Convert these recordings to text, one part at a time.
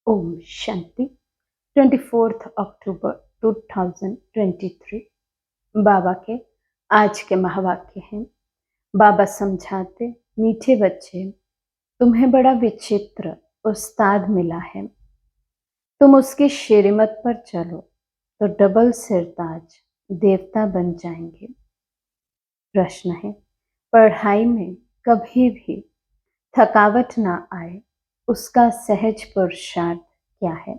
ओम शांति 24 अक्टूबर 2023 बाबा के आज के महावाक्य हैं। बाबा समझाते, मीठे बच्चे, तुम्हें बड़ा विचित्र उस्ताद मिला है। तुम उसकी श्रीमत पर चलो तो डबल सिरताज देवता बन जाएंगे। प्रश्न है, पढ़ाई में कभी भी थकावट ना आए उसका सहज पुरुषार्थ क्या है?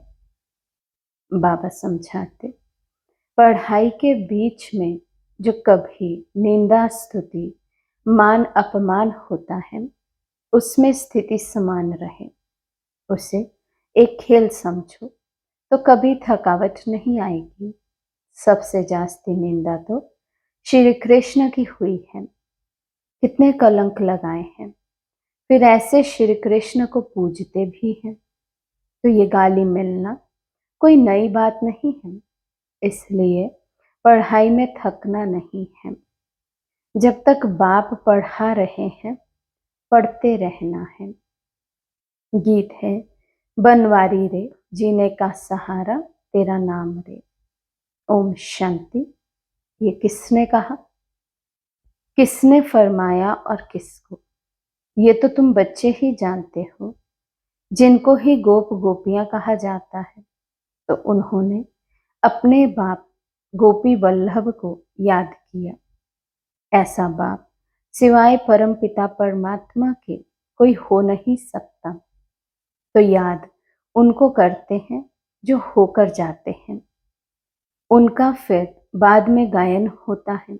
बाबा समझाते, पढ़ाई के बीच में जो कभी निंदा स्तुति मान अपमान होता है उसमें स्थिति समान रहे, उसे एक खेल समझो तो कभी थकावट नहीं आएगी। सबसे जास्ती निंदा तो श्री कृष्ण की हुई है, कितने कलंक लगाए हैं, फिर ऐसे श्री कृष्ण को पूजते भी हैं, तो ये गाली मिलना कोई नई बात नहीं है। इसलिए पढ़ाई में थकना नहीं है। जब तक बाप पढ़ा रहे हैं पढ़ते रहना है। गीत है, बनवारी रे जीने का सहारा तेरा नाम रे। ओम शांति। ये किसने कहा, किसने फरमाया और किसको? ये तो तुम बच्चे ही जानते हो, जिनको ही गोप गोपियां कहा जाता है। तो उन्होंने अपने बाप गोपी वल्लभ को याद किया। ऐसा बाप सिवाय परमपिता परमात्मा के कोई हो नहीं सकता। तो याद उनको करते हैं जो होकर जाते हैं, उनका फिर बाद में गायन होता है।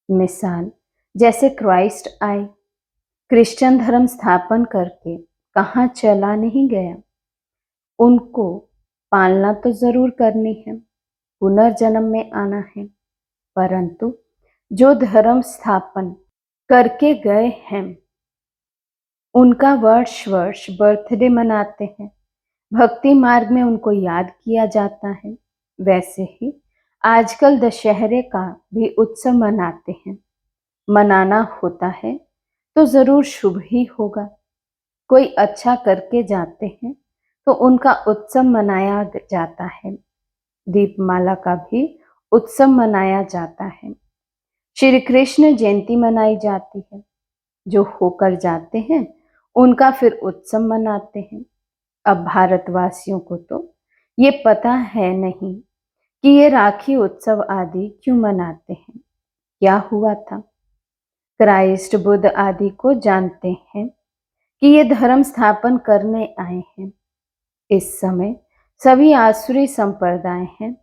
मिसाल, जैसे क्राइस्ट आए, क्रिश्चियन धर्म स्थापन करके कहाँ चला नहीं गया। उनको पालना तो जरूर करनी है, पुनर्जन्म में आना है, परंतु जो धर्म स्थापन करके गए हैं उनका वर्ष वर्ष बर्थडे मनाते हैं, भक्ति मार्ग में उनको याद किया जाता है। वैसे ही आजकल दशहरे का भी उत्सव मनाते हैं। मनाना होता है तो जरूर शुभ ही होगा। कोई अच्छा करके जाते हैं तो उनका उत्सव मनाया जाता है। दीपमाला का भी उत्सव मनाया जाता है। श्री कृष्ण जयंती मनाई जाती है। जो होकर जाते हैं उनका फिर उत्सव मनाते हैं। अब भारतवासियों को तो ये पता है नहीं कि ये राखी उत्सव आदि क्यों मनाते हैं, क्या हुआ था। क्राइस्ट बुद्ध आदि को जानते हैं कि ये धर्म स्थापन करने आए हैं। इस समय सभी आसुरी संप्रदाय हैं,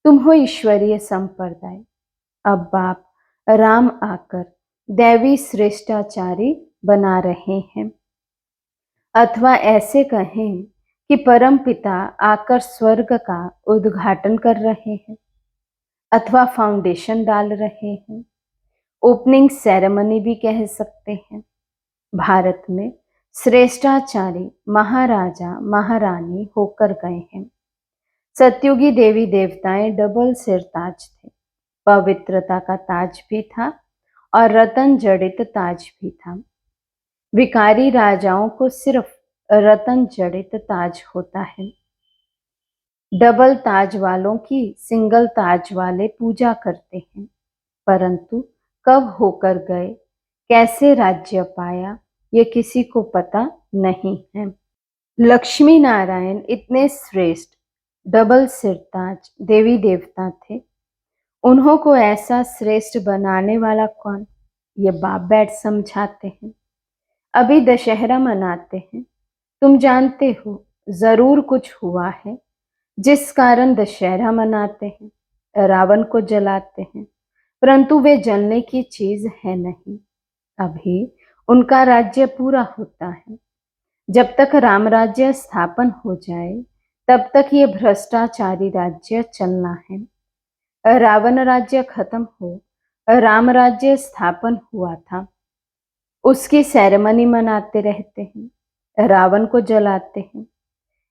तुम हो ईश्वरीय संप्रदाय। अब बाप राम आकर दैवी श्रेष्ठाचारी बना रहे हैं, अथवा ऐसे कहें कि परम पिता आकर स्वर्ग का उद्घाटन कर रहे हैं, अथवा फाउंडेशन डाल रहे हैं। ओपनिंग सेरेमनी भी कह सकते हैं। भारत में श्रेष्ठाचारी महाराजा महारानी होकर गए हैं। सतयुगी देवी देवताएं डबल सिर ताज थे, पवित्रता का ताज भी था और रतन जड़ित ताज भी था। विकारी राजाओं को सिर्फ रतन जड़ित ताज होता है। डबल ताज वालों की सिंगल ताज वाले पूजा करते हैं, परंतु कब होकर गए, कैसे राज्य पाया, ये किसी को पता नहीं है। लक्ष्मी नारायण इतने श्रेष्ठ डबल सिरताज देवी देवता थे, उन्हों को ऐसा श्रेष्ठ बनाने वाला कौन, ये बाप बैठ समझाते हैं। अभी दशहरा मनाते हैं, तुम जानते हो जरूर कुछ हुआ है जिस कारण दशहरा मनाते हैं, रावण को जलाते हैं, परंतु वे जलने की चीज है नहीं। अभी उनका राज्य पूरा होता है। जब तक राम राज्य स्थापन हो जाए तब तक ये भ्रष्टाचारी राज्य चलना है। रावण राज्य खत्म हो, राम राज्य स्थापन हुआ था, उसकी सेरेमनी मनाते रहते हैं, रावण को जलाते हैं।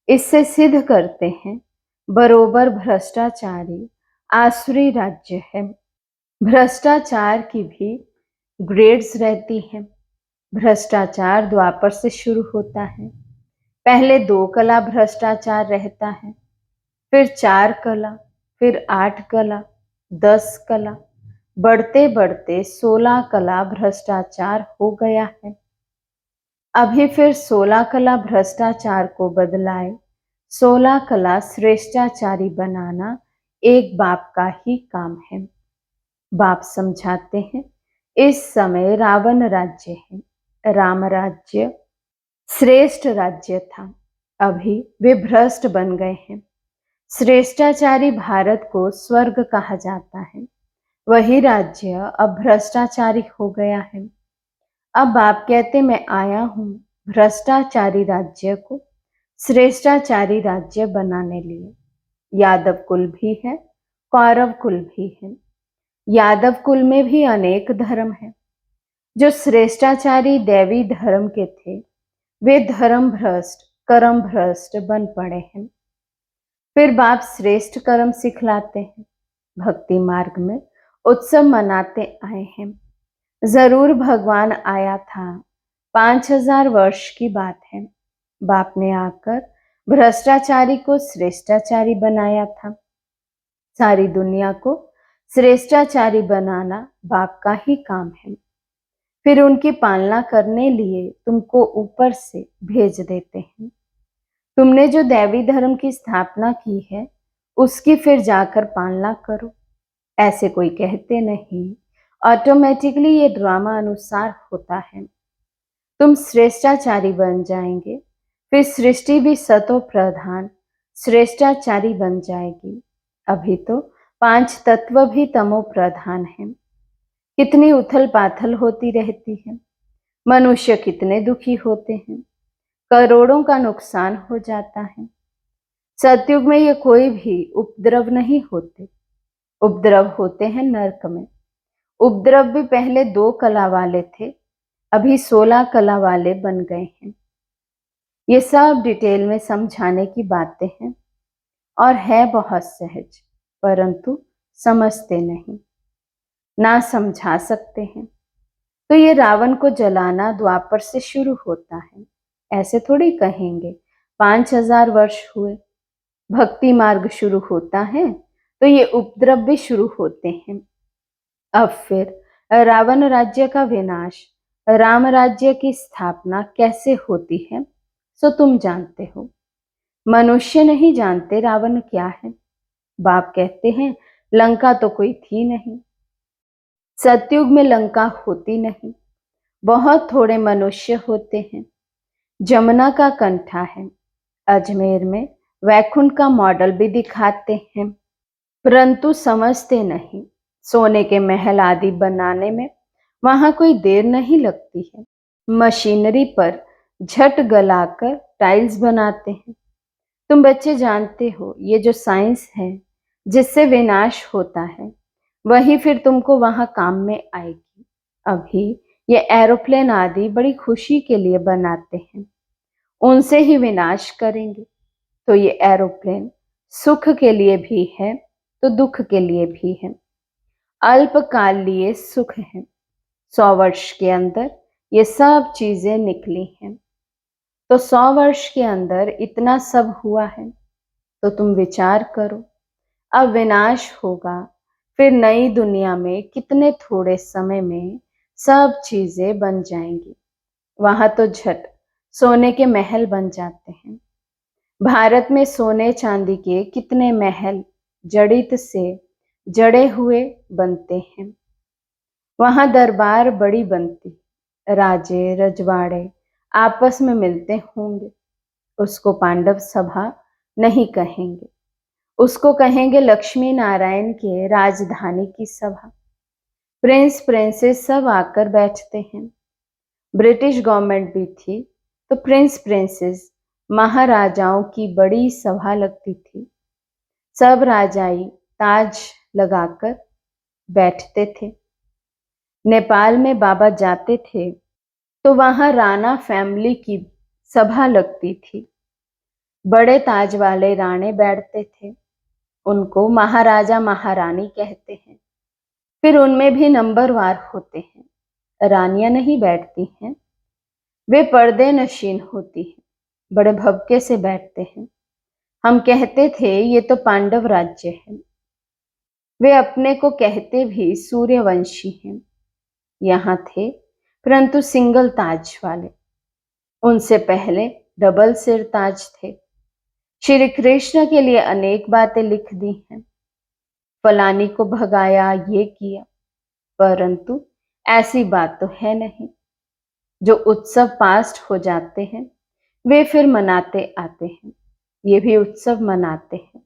इससे सिद्ध करते हैं बरोबर भ्रष्टाचारी आसुरी राज्य है। भ्रष्टाचार की भी ग्रेड्स रहती हैं। भ्रष्टाचार द्वापर से शुरू होता है, पहले 2 कला भ्रष्टाचार रहता है, फिर 4 कला, फिर 8 कला, 10 कला, बढ़ते बढ़ते 16 कला भ्रष्टाचार हो गया है। अभी फिर 16 कला भ्रष्टाचार को बदलाए 16 कला श्रेष्ठाचारी बनाना एक बाप का ही काम है। बाप समझाते हैं, इस समय रावण राज्य है, राम राज्य श्रेष्ठ राज्य था। अभी वे भ्रष्ट बन गए हैं। श्रेष्ठाचारी भारत को स्वर्ग कहा जाता है, वही राज्य अब भ्रष्टाचारी हो गया है। अब बाप कहते, मैं आया हूं भ्रष्टाचारी राज्य को श्रेष्ठाचारी राज्य बनाने लिए। यादव कुल भी है, कौरव कुल भी है। यादव कुल में भी अनेक धर्म है। जो श्रेष्ठाचारी दैवी धर्म के थे, वे धर्म भ्रष्ट कर्म भ्रष्ट बन पड़े हैं। फिर बाप श्रेष्ठ कर्म सिखलाते हैं, भक्ति मार्ग में उत्सव मनाते आए हैं। जरूर भगवान आया था, 5000 वर्ष की बात है। बाप ने आकर भ्रष्टाचारी को श्रेष्ठाचारी बनाया था। सारी दुनिया को श्रेष्ठाचारी बनाना बाप का ही काम है। फिर उनकी पालना करने लिए तुमको ऊपर से भेज देते हैं। तुमने जो दैवी धर्म की स्थापना की है, उसकी फिर जाकर पालना करो। ऐसे कोई कहते नहीं, ऑटोमेटिकली ये ड्रामा अनुसार होता है। तुम श्रेष्ठाचारी बन जाएंगे, फिर सृष्टि भी सतो प्रधान श्रेष्ठाचारी बन जाएगी। अभी तो 5 तत्व भी तमो प्रधान है। कितनी उथल पाथल होती रहती है। मनुष्य कितने दुखी होते हैं, करोड़ों का नुकसान हो जाता है। सतयुग में ये कोई भी उपद्रव नहीं होते। उपद्रव होते हैं नरक में। उपद्रव भी पहले 2 कला वाले थे, अभी 16 कला वाले बन गए हैं। ये सब डिटेल में समझाने की बातें हैं और है बहुत सहज, परंतु समझते नहीं, ना समझा सकते हैं। तो ये रावण को जलाना द्वापर से शुरू होता है। ऐसे थोड़ी कहेंगे 5000 वर्ष हुए, भक्ति मार्ग शुरू होता है तो ये उपद्रव भी शुरू होते हैं। अब फिर रावण राज्य का विनाश, राम राज्य की स्थापना कैसे होती है, सो तुम जानते हो। मनुष्य नहीं जानते रावण क्या है। बाप कहते हैं, लंका तो कोई थी नहीं। सतयुग में लंका होती नहीं, बहुत थोड़े मनुष्य होते हैं। जमुना का कंठा है। अजमेर में वैकुंठ का मॉडल भी दिखाते हैं, परंतु समझते नहीं। सोने के महल आदि बनाने में वहां कोई देर नहीं लगती है। मशीनरी पर झट गलाकर टाइल्स बनाते हैं। तुम बच्चे जानते हो, ये जो साइंस है जिससे विनाश होता है, वही फिर तुमको वहां काम में आएगी। अभी ये एरोप्लेन आदि बड़ी खुशी के लिए बनाते हैं, उनसे ही विनाश करेंगे। तो ये एरोप्लेन सुख के लिए भी है तो दुख के लिए भी है। अल्पकाल लिए सुख है, 100 वर्ष के अंदर ये सब चीजें निकली हैं। तो 100 वर्ष के अंदर इतना सब हुआ है, तो तुम विचार करो, अब विनाश होगा, फिर नई दुनिया में कितने थोड़े समय में सब चीजें बन जाएंगी। वहां तो झट सोने के महल बन जाते हैं। भारत में सोने चांदी के कितने महल जड़ित से जड़े हुए बनते हैं। वहां दरबार बड़ी बनती, राजे रजवाड़े आपस में मिलते होंगे। उसको पांडव सभा नहीं कहेंगे, उसको कहेंगे लक्ष्मी नारायण के राजधानी की सभा। प्रिंस प्रिंसेस सब आकर बैठते हैं। ब्रिटिश गवर्नमेंट भी थी तो प्रिंस प्रिंसेस महाराजाओं की बड़ी सभा लगती थी। सब राजाई ताज लगाकर बैठते थे। नेपाल में बाबा जाते थे तो वहां राणा फैमिली की सभा लगती थी। बड़े ताज वाले राणे बैठते थे, उनको महाराजा महारानी कहते हैं। फिर उनमें भी नंबरवार होते हैं। रानियां नहीं बैठती हैं, वे पर्दे नशीन होती हैं। बड़े भव्य से बैठते हैं। हम कहते थे ये तो पांडव राज्य है। वे अपने को कहते भी सूर्यवंशी हैं। यहाँ थे, परंतु सिंगल ताज वाले। उनसे पहले डबल सिर ताज थे। श्री कृष्ण के लिए अनेक बातें लिख दी हैं। फलानी को भगाया, ये किया, परंतु ऐसी बात तो है नहीं। जो उत्सव पास्ट हो जाते हैं वे फिर मनाते आते हैं। ये भी उत्सव मनाते हैं।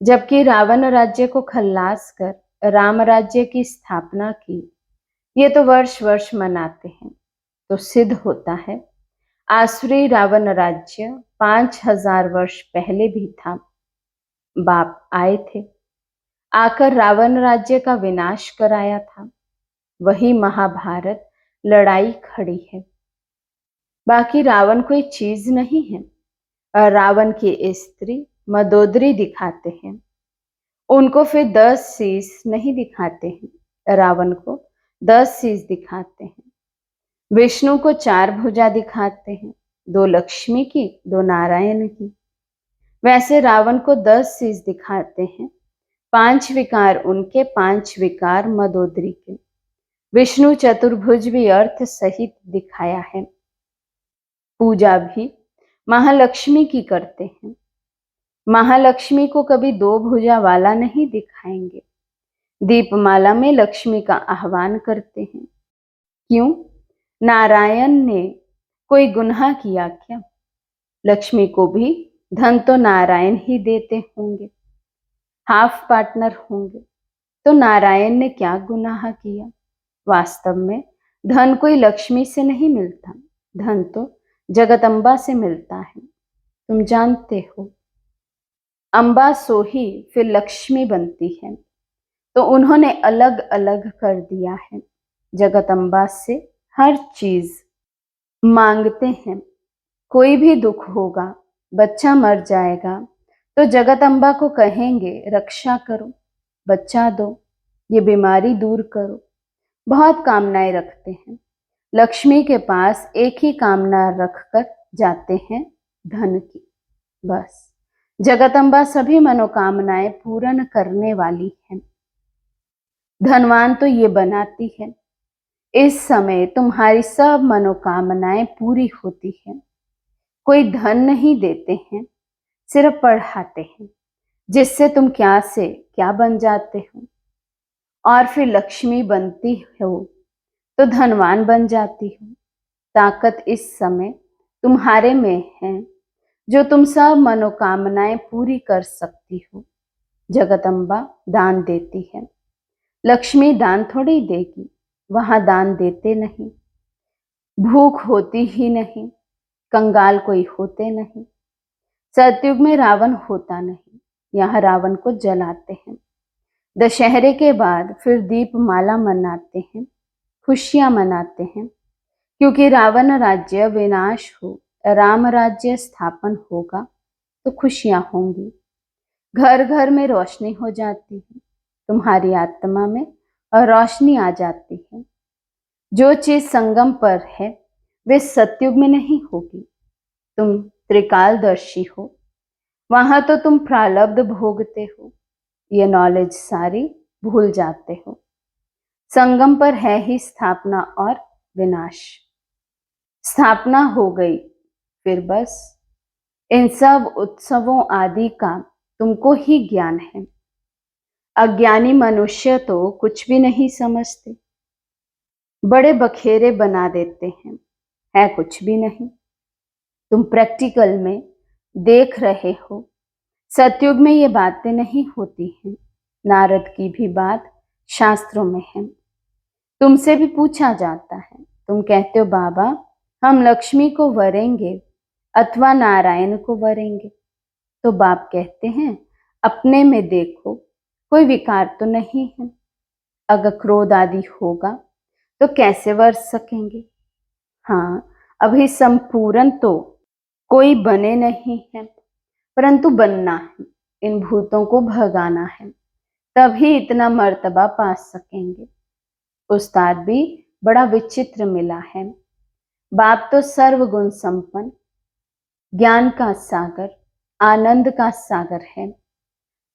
जबकि रावण राज्य को खल्लास कर राम राज्य की स्थापना की, ये तो वर्ष वर्ष मनाते हैं। तो सिद्ध होता है आसुरी रावण राज्य 5000 वर्ष पहले भी था। बाप आए थे, आकर रावण राज्य का विनाश कराया था। वही महाभारत लड़ाई खड़ी है। बाकी रावण कोई चीज नहीं है। और रावण की स्त्री मदोदरी दिखाते हैं, उनको फिर 10 शीश नहीं दिखाते हैं। रावण को 10 शीश दिखाते हैं। विष्णु को 4 भुजा दिखाते हैं, 2 लक्ष्मी की, 2 नारायण की। वैसे रावण को 10 शीश दिखाते हैं, 5 विकार उनके, 5 विकार मदोदरी के। विष्णु चतुर्भुज भी अर्थ सहित दिखाया है। पूजा भी महालक्ष्मी की करते हैं। महालक्ष्मी को कभी 2 भुजा वाला नहीं दिखाएंगे। दीपमाला में लक्ष्मी का आह्वान करते हैं। क्यों? नारायण ने कोई गुनाह किया क्या? लक्ष्मी को भी धन तो नारायण ही देते होंगे, हाफ पार्टनर होंगे। तो नारायण ने क्या गुनाह किया? वास्तव में धन कोई लक्ष्मी से नहीं मिलता, धन तो जगदम्बा से मिलता है। तुम जानते हो, अम्बा सोही फिर लक्ष्मी बनती है, तो उन्होंने अलग अलग कर दिया है। जगदम्बा से हर चीज मांगते हैं। कोई भी दुख होगा, बच्चा मर जाएगा, तो जगदम्बा को कहेंगे रक्षा करो, बच्चा दो, ये बीमारी दूर करो। बहुत कामनाएं रखते हैं। लक्ष्मी के पास एक ही कामना रखकर जाते हैं, धन की। बस जगदम्बा सभी मनोकामनाएं पूर्ण करने वाली है। धनवान तो ये बनाती है। इस समय तुम्हारी सब मनोकामनाएं पूरी होती है। कोई धन नहीं देते हैं, सिर्फ पढ़ाते हैं, जिससे तुम क्या से क्या बन जाते हो। और फिर लक्ष्मी बनती हो तो धनवान बन जाती हो। ताकत इस समय तुम्हारे में है, जो तुम सब मनोकामनाएं पूरी कर सकती हो। जगदम्बा दान देती है। लक्ष्मी दान थोड़ी देगी, वहां दान देते नहीं। भूख होती ही नहीं, कंगाल कोई होते नहीं। सतयुग में रावण होता नहीं, यहाँ रावण को जलाते हैं। दशहरे के बाद फिर दीपमाला मनाते हैं, खुशियां मनाते हैं, क्योंकि रावण राज्य विनाश हो, राम राज्य स्थापन होगा तो खुशियां होंगी। घर घर में रोशनी हो जाती है, तुम्हारी आत्मा में और रोशनी आ जाती है। जो चीज संगम पर है वे सतयुग में नहीं होगी। तुम त्रिकालदर्शी हो, वहां तो तुम प्रारब्ध भोगते हो, ये नॉलेज सारी भूल जाते हो। संगम पर है ही स्थापना और विनाश। स्थापना हो गई, फिर बस इन सब उत्सवों आदि का तुमको ही ज्ञान है। अज्ञानी मनुष्य तो कुछ भी नहीं समझते, बड़े बखेरे बना देते हैं, है कुछ भी नहीं। तुम प्रैक्टिकल में देख रहे हो, सतयुग में ये बातें नहीं होती हैं। नारद की भी बात शास्त्रों में है। तुमसे भी पूछा जाता है, तुम कहते हो बाबा हम लक्ष्मी को वरेंगे अथवा नारायण को वरेंगे। तो बाप कहते हैं अपने में देखो, कोई विकार तो नहीं है। अगर क्रोध आदि होगा तो कैसे वर सकेंगे? हाँ, अभी संपूर्ण तो कोई बने नहीं है, परंतु बनना है। इन भूतों को भगाना है, तभी इतना मर्तबा पा सकेंगे। उस्ताद भी बड़ा विचित्र मिला है। बाप तो सर्वगुण संपन्न, ज्ञान का सागर, आनंद का सागर है।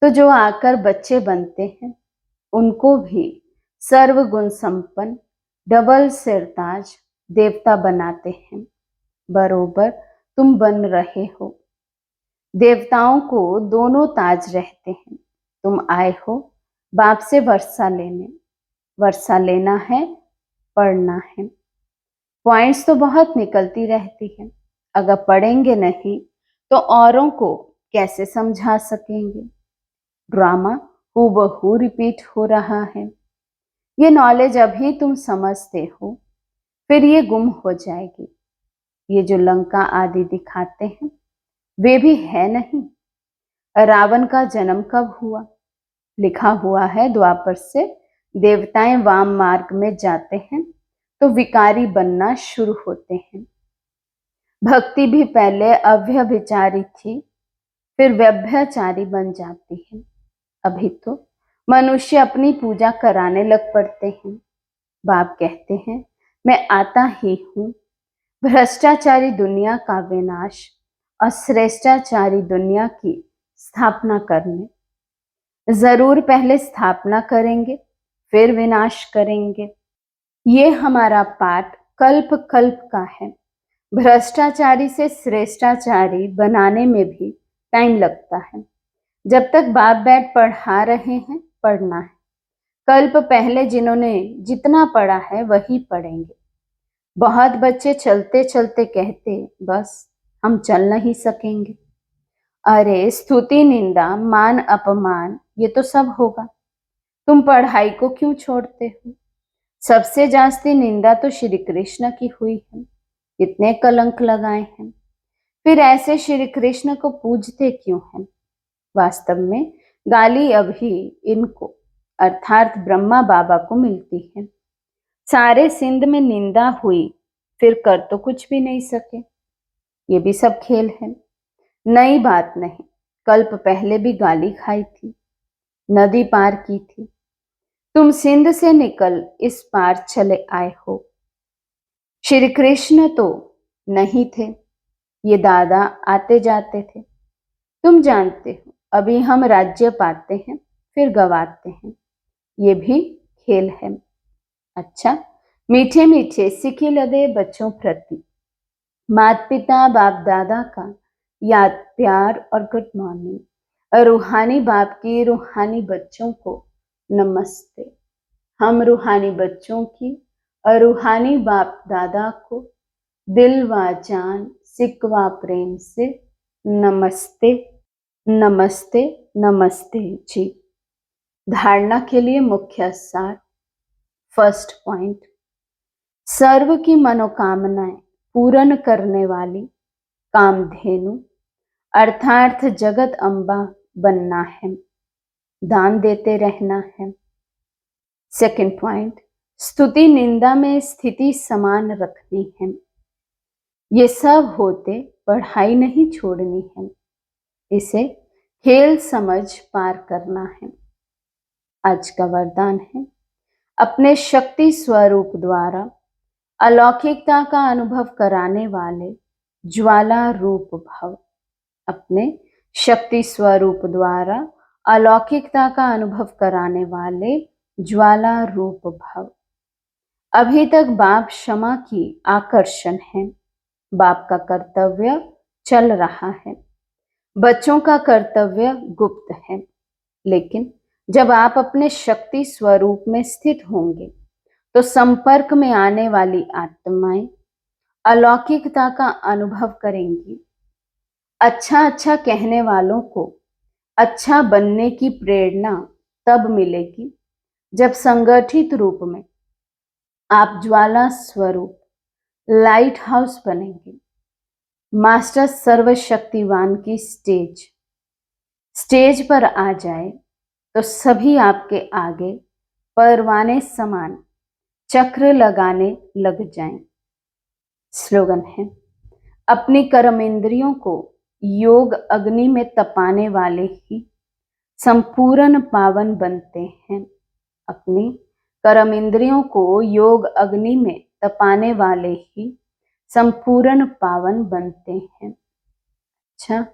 तो जो आकर बच्चे बनते हैं उनको भी सर्वगुण संपन्न, डबल सिरताज देवता बनाते हैं। बरोबर तुम बन रहे हो। देवताओं को दोनों ताज रहते हैं। तुम आए हो बाप से वर्षा लेने। वर्षा लेना है, पढ़ना है। पॉइंट्स तो बहुत निकलती रहती है, अगर पढ़ेंगे नहीं तो औरों को कैसे समझा सकेंगे। ड्रामा हूबहू रिपीट हो रहा है। ये नॉलेज अभी तुम समझते हो, फिर ये गुम हो जाएगी। ये जो लंका आदि दिखाते हैं वे भी है नहीं। रावण का जन्म कब हुआ? लिखा हुआ है द्वापर से देवताएं वाम मार्ग में जाते हैं तो विकारी बनना शुरू होते हैं। भक्ति भी पहले अव्यभिचारी थी, फिर व्यभ्यचारी बन जाती है। अभी तो मनुष्य अपनी पूजा कराने लग पड़ते हैं। बाप कहते हैं मैं आता ही हूं भ्रष्टाचारी दुनिया का विनाश और श्रेष्ठाचारी दुनिया की स्थापना करने। जरूर पहले स्थापना करेंगे फिर विनाश करेंगे। ये हमारा पाठ कल्प कल्प का है। भ्रष्टाचारी से श्रेष्ठाचारी बनाने में भी टाइम लगता है। जब तक बाप बैठ पढ़ा रहे हैं पढ़ना है। कल्प पहले जिन्होंने जितना पढ़ा है वही पढ़ेंगे। बहुत बच्चे चलते चलते कहते बस हम चल नहीं सकेंगे। अरे स्तुति निंदा मान अपमान ये तो सब होगा, तुम पढ़ाई को क्यों छोड़ते हो? सबसे जास्ती निंदा तो श्री कृष्ण की हुई है, कितने कलंक लगाए हैं। फिर ऐसे श्री कृष्ण को पूजते क्यों हैं? वास्तव में गाली अभी इनको अर्थात ब्रह्मा बाबा को मिलती है। सारे सिंध में निंदा हुई, फिर कर तो कुछ भी नहीं सके। ये भी सब खेल है, नई बात नहीं। कल्प पहले भी गाली खाई थी, नदी पार की थी। तुम सिंध से निकल इस पार चले आए हो। श्री कृष्ण तो नहीं थे, ये दादा आते जाते थे। तुम जानते हो अभी हम राज्य पाते हैं फिर गवाते हैं, ये भी खेल है। अच्छा, मीठे मीठे सिखी लदे बच्चों प्रति माता पिता बाप दादा का याद प्यार और गुड मॉर्निंग। रूहानी बाप की रूहानी बच्चों को नमस्ते। हम रूहानी बच्चों की और रूहानी बाप दादा को दिल व जान सिकवा प्रेम से नमस्ते नमस्ते नमस्ते जी। धारणा के लिए मुख्य सार। फर्स्ट पॉइंट, सर्व की मनोकामनाएं पूर्ण करने वाली कामधेनु अर्थात जगत अम्बा बनना है, दान देते रहना है। सेकंड पॉइंट, स्तुति निंदा में स्थिति समान रखनी है। ये सब होते पढ़ाई नहीं छोड़नी है, इसे खेल समझ पार करना है। आज का वरदान है, अपने शक्ति स्वरूप द्वारा अलौकिकता का अनुभव कराने वाले ज्वाला रूप भव। अपने शक्ति स्वरूप द्वारा अलौकिकता का अनुभव कराने वाले ज्वाला रूप भव। अभी तक बाप क्षमा की आकर्षण है। बाप का कर्तव्य चल रहा है, बच्चों का कर्तव्य गुप्त है। लेकिन जब आप अपने शक्ति स्वरूप में स्थित होंगे तो संपर्क में आने वाली आत्माएं अलौकिकता का अनुभव करेंगी। अच्छा अच्छा कहने वालों को अच्छा बनने की प्रेरणा तब मिलेगी जब संगठित रूप में आप ज्वाला स्वरूप लाइट हाउस बनेंगे। मास्टर सर्वशक्तिवान की स्टेज पर आ जाए तो सभी आपके आगे परवाने समान चक्र लगाने लग जाएं। स्लोगन है, अपनी कर्म इंद्रियों को योग अग्नि में तपाने वाले ही संपूर्ण पावन बनते हैं। अपनी कर्म इंद्रियों को योग अग्नि में तपाने वाले ही संपूर्ण पावन बनते हैं। अच्छा,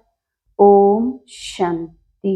ओम शांति।